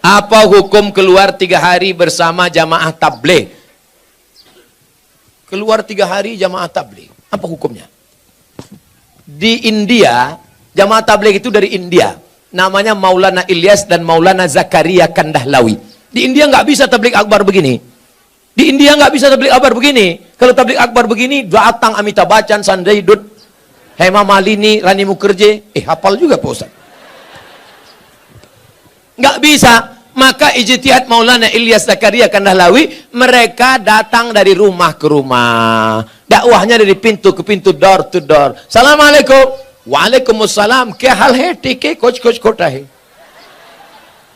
Apa hukum keluar 3 hari bersama jamaah tabligh? Keluar 3 hari jamaah tabligh, apa hukumnya? Di India, jamaah tabligh itu dari India. Namanya Maulana Ilyas dan Maulana Zakaria Kandahlawi. Di India nggak bisa tabligh akbar begini. Di India nggak bisa tabligh akbar begini. Kalau tabligh akbar begini, datang Amitabh Bachchan, Sanjay Dutt, Hema Malini, Rani Mukherjee. Hafal juga Pak Ustaz. Nggak bisa. Maka ijtihad Maulana Ilyas Zakaria Kandahlawi, mereka datang dari rumah ke rumah. Dakwahnya dari pintu ke pintu, door to door. Assalamualaikum. Waalaikumsalam. Kya hal hai? Tike kuch kota hai.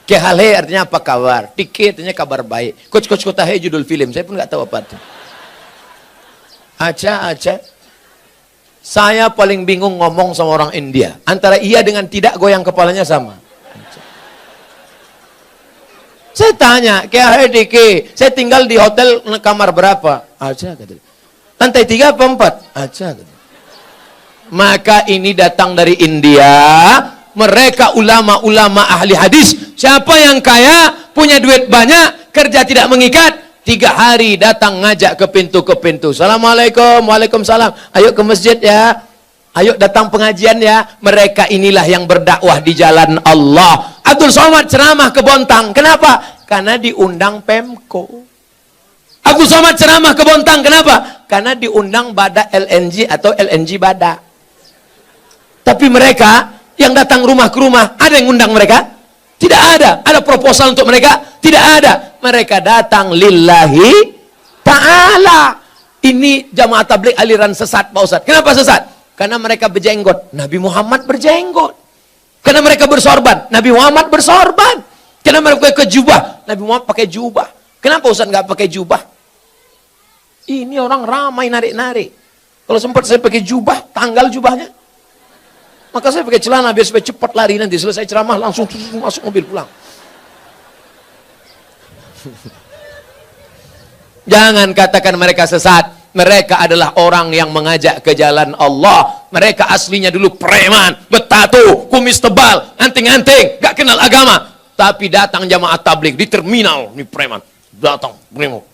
Kya hal hai artinya apa kabar? Tike artinya kabar baik. Kuch kota hai judul film. Saya pun nggak tahu apa itu. Acha. Saya paling bingung ngomong sama orang India. Antara iya dengan tidak, goyang kepalanya sama. Saya tanya, kya hai Diki? Saya tinggal di hotel kamar berapa? Aja katanya. Lantai 3 apa 4? Aja katanya. Maka ini datang dari India. Mereka ulama-ulama ahli hadis. Siapa yang kaya, punya duit banyak, kerja tidak mengikat, 3 hari datang ngajak ke pintu. Assalamualaikum, waalaikumsalam. Ayo ke masjid ya. Ayo datang pengajian ya. Mereka inilah yang berdakwah di jalan Allah. Abdul Somad ceramah ke Bontang. Kenapa? Karena diundang Pemko. Abdul Somad ceramah ke Bontang. Kenapa? Karena diundang Bada LNG atau LNG Bada. Tapi mereka yang datang rumah ke rumah, ada yang undang mereka? Tidak ada. Ada proposal untuk mereka? Tidak ada. Mereka datang lillahi ta'ala. Ini jamaah tabligh aliran sesat Pak Ustaz. Kenapa sesat? Karena mereka berjenggot. Nabi Muhammad berjenggot. Karena mereka bersorban. Nabi Muhammad bersorban. Karena mereka pakai jubah. Nabi Muhammad pakai jubah. Kenapa Ustaz nggak pakai jubah? Ini orang ramai narik-narik. Kalau sempat saya pakai jubah, tanggal jubahnya. Maka saya pakai celana biar supaya cepat lari, nanti selesai ceramah langsung masuk mobil pulang. Jangan katakan mereka sesat. Mereka adalah orang yang mengajak ke jalan Allah. Mereka aslinya dulu preman, bertato, kumis tebal, anting-anting, gak kenal agama. Tapi datang jamaah tabligh di terminal, ini preman. Datang, bremo,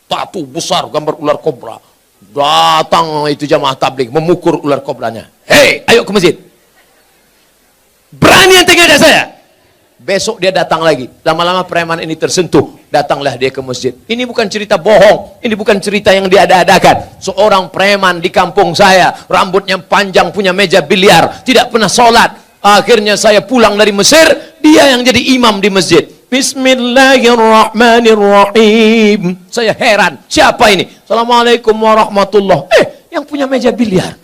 tato besar, gambar ular kobra. Datang itu jamaah tabligh, memukul ular kobranya. Hei, ayo ke masjid. Berani anting ada saya. Besok dia datang lagi. Lama-lama preman ini tersentuh. Datanglah dia ke masjid. Ini bukan cerita bohong. Ini bukan cerita yang diada-adakan. Seorang preman di kampung saya. Rambutnya panjang, punya meja biliar. Tidak pernah sholat. Akhirnya saya pulang dari Mesir. Dia yang jadi imam di masjid. Bismillahirrahmanirrahim. Saya heran. Siapa ini? Assalamualaikum warahmatullahi. Yang punya meja biliar.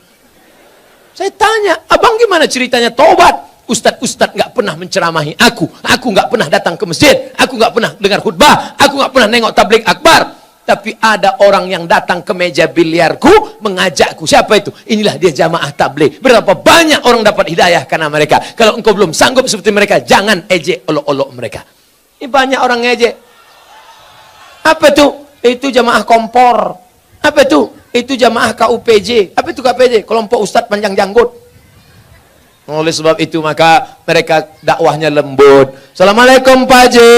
Saya tanya, abang gimana ceritanya tobat? Ustadz nggak pernah menceramahi aku nggak pernah datang ke masjid, aku nggak pernah dengar khutbah, aku nggak pernah nengok tabligh akbar. Tapi ada orang yang datang ke meja biliarku, mengajakku. Siapa itu? Inilah dia jamaah tabligh. Berapa banyak orang dapat hidayah karena mereka. Kalau engkau belum sanggup seperti mereka, jangan ejek olok-olok mereka. Ini banyak orang ngejek. Apa itu? Itu jamaah kompor. Apa itu? Itu jamaah KUPJ. Apa itu KUPJ? Kelompok Ustadz Panjang Janggut. Oleh sebab itu maka mereka dakwahnya lembut. Assalamualaikum Pak Haji.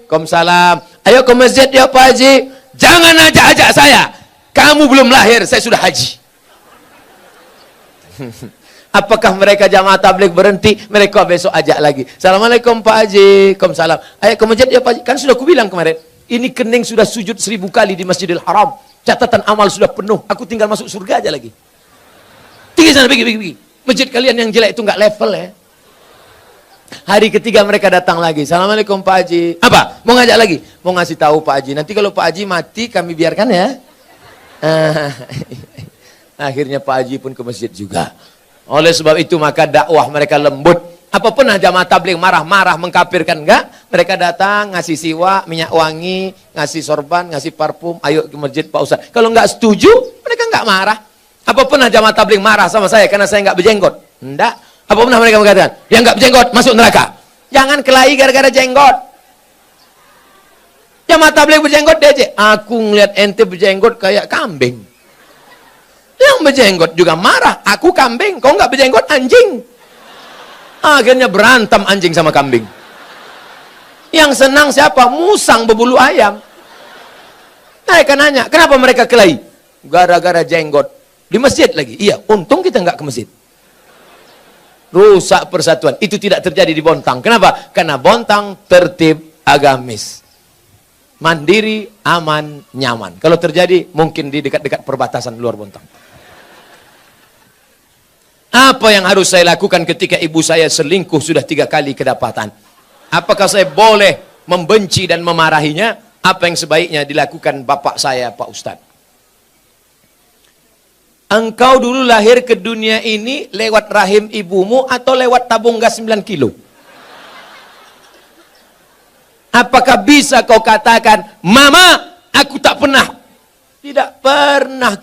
Waalaikumsalam. Ayo ke masjid ya Pak Haji. Jangan ajak-ajak saya. Kamu belum lahir, saya sudah haji. Apakah mereka jamaah tabligh berhenti? Mereka besok ajak lagi. Assalamualaikum Pak Haji. Waalaikumsalam. Ayo ke masjid ya Pak Haji. Kan sudah kubilang kemarin. Ini kening sudah sujud 1000 kali di Masjidil Haram. Catatan amal sudah penuh. Aku tinggal masuk surga aja lagi. Tinggi sana, pergi. Masjid kalian yang jelek itu nggak level ya. Hari ketiga mereka datang lagi. Assalamualaikum Pak Haji. Apa? Mau ngajak lagi? Mau ngasih tahu Pak Haji. Nanti kalau Pak Haji mati kami biarkan ya. Akhirnya Pak Haji pun ke masjid juga. Oleh sebab itu maka dakwah mereka lembut. Apa pernah jamaah tabligh marah-marah mengkafirkan? Enggak. Mereka datang ngasih siwak, minyak wangi, ngasih sorban, ngasih parfum. Ayo ke masjid Pak Ustaz. Kalau nggak setuju, mereka nggak marah. Apa pernah jamaah tabligh marah sama saya karena saya nggak berjenggot? Enggak. Apa pernah mereka mengatakan, yang nggak berjenggot masuk neraka? Jangan kelahi gara-gara jenggot. Jamaah tabligh berjenggot DJ. Aku ngeliat ente berjenggot kayak kambing. Yang berjenggot juga marah. Aku kambing, kau nggak berjenggot anjing. Akhirnya berantem anjing sama kambing. Yang senang siapa? Musang berbulu ayam. Mereka nanya, kenapa mereka kelahi? Gara-gara jenggot. Di masjid lagi. Iya, untung kita nggak ke masjid. Rusak persatuan. Itu tidak terjadi di Bontang. Kenapa? Karena Bontang tertib agamis. Mandiri, aman, nyaman. Kalau terjadi, mungkin di dekat-dekat perbatasan luar Bontang. Apa yang harus saya lakukan ketika ibu saya selingkuh sudah 3 kali kedapatan? Apakah saya boleh membenci dan memarahinya? Apa yang sebaiknya dilakukan bapak saya, Pak Ustadz? Engkau dulu lahir ke dunia ini lewat rahim ibumu atau lewat tabung gas 9 kilo? Apakah bisa kau katakan, Mama, aku tak pernah? Tidak pernah,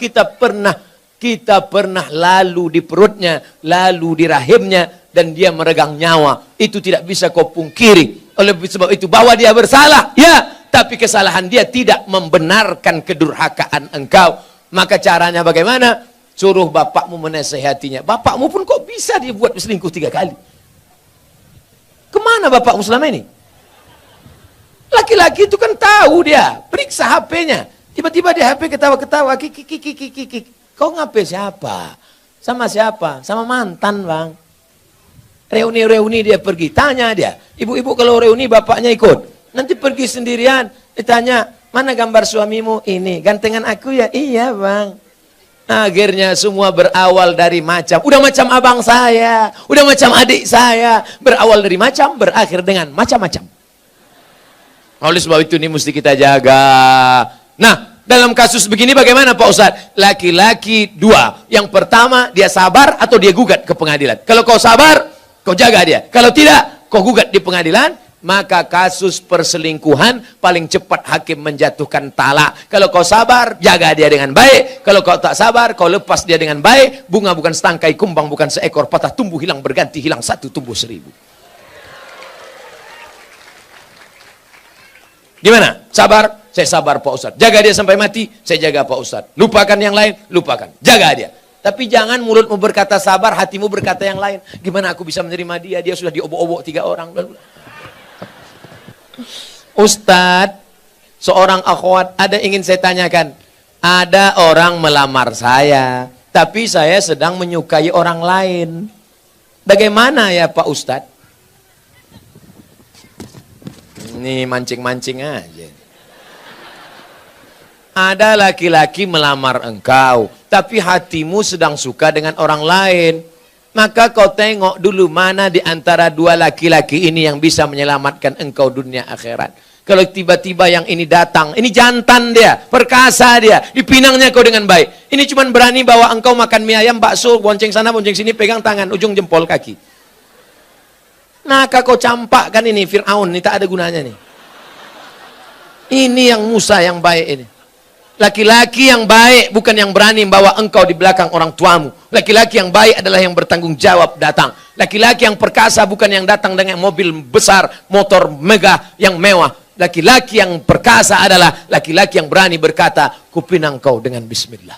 kita pernah lalu di perutnya, lalu di rahimnya, dan dia meregang nyawa. Itu tidak bisa kau pungkiri. Oleh sebab itu, bahwa dia bersalah, ya, tapi kesalahan dia tidak membenarkan kedurhakaan engkau. Maka caranya bagaimana? Suruh bapakmu menasehatinya. Bapakmu pun kok bisa dibuat selingkuh 3 kali? Kemana bapakmu selama ini? Laki-laki itu kan tahu dia. Periksa HP-nya. Tiba-tiba di HP ketawa-ketawa. Kau ngapain siapa? Sama siapa? Sama mantan, Bang. Reuni-reuni dia pergi. Tanya dia. Ibu-ibu kalau reuni bapaknya ikut. Nanti pergi sendirian. Ditanya, mana gambar suamimu? Ini. Gantengan aku ya? Iya, Bang. Akhirnya semua berawal dari macam. Udah macam abang saya. Udah macam adik saya. Berawal dari macam, berakhir dengan macam-macam. Oleh sebab itu ini mesti kita jaga. Nah, dalam kasus begini bagaimana Pak Ustadz? Laki-laki 2. Yang pertama, dia sabar atau dia gugat ke pengadilan. Kalau kau sabar, kau jaga dia. Kalau tidak, kau gugat di pengadilan. Maka kasus perselingkuhan paling cepat hakim menjatuhkan talak. Kalau kau sabar, jaga dia dengan baik. Kalau kau tak sabar, kau lepas dia dengan baik. Bunga bukan setangkai, kumbang bukan seekor, patah tumbuh hilang berganti, hilang 1 tumbuh 1000. Gimana? Sabar? Saya sabar Pak Ustadz. Jaga dia sampai mati, saya jaga Pak Ustadz. Lupakan yang lain, lupakan. Jaga dia. Tapi jangan mulutmu berkata sabar, hatimu berkata yang lain. Gimana aku bisa menerima dia? Dia sudah diobok-obok 3 orang. Ustadz, seorang akhwat, ada ingin saya tanyakan. Ada orang melamar saya, tapi saya sedang menyukai orang lain. Bagaimana ya Pak Ustadz? Ini mancing-mancing aja. Ada laki-laki melamar engkau, tapi hatimu sedang suka dengan orang lain. Maka kau tengok dulu mana di antara 2 laki-laki ini yang bisa menyelamatkan engkau dunia akhirat. Kalau tiba-tiba yang ini datang, ini jantan dia, perkasa dia, dipinangnya kau dengan baik. Ini cuma berani bawa engkau makan mie ayam, bakso, bonceng sana, bonceng sini, pegang tangan, ujung jempol kaki. Maka kau campakkan ini, Fir'aun, ini tak ada gunanya nih. Ini yang Musa yang baik ini. Laki-laki yang baik bukan yang berani membawa engkau di belakang orang tuamu. Laki-laki yang baik adalah yang bertanggung jawab datang. Laki-laki yang perkasa bukan yang datang dengan mobil besar, motor megah yang mewah. Laki-laki yang perkasa adalah laki-laki yang berani berkata, kupinang kau dengan bismillah.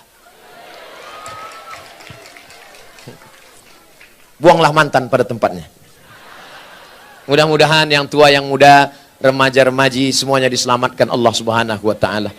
Buanglah mantan pada tempatnya. Mudah-mudahan yang tua, yang muda, remaja-remaji semuanya diselamatkan Allah Subhanahu wa taala.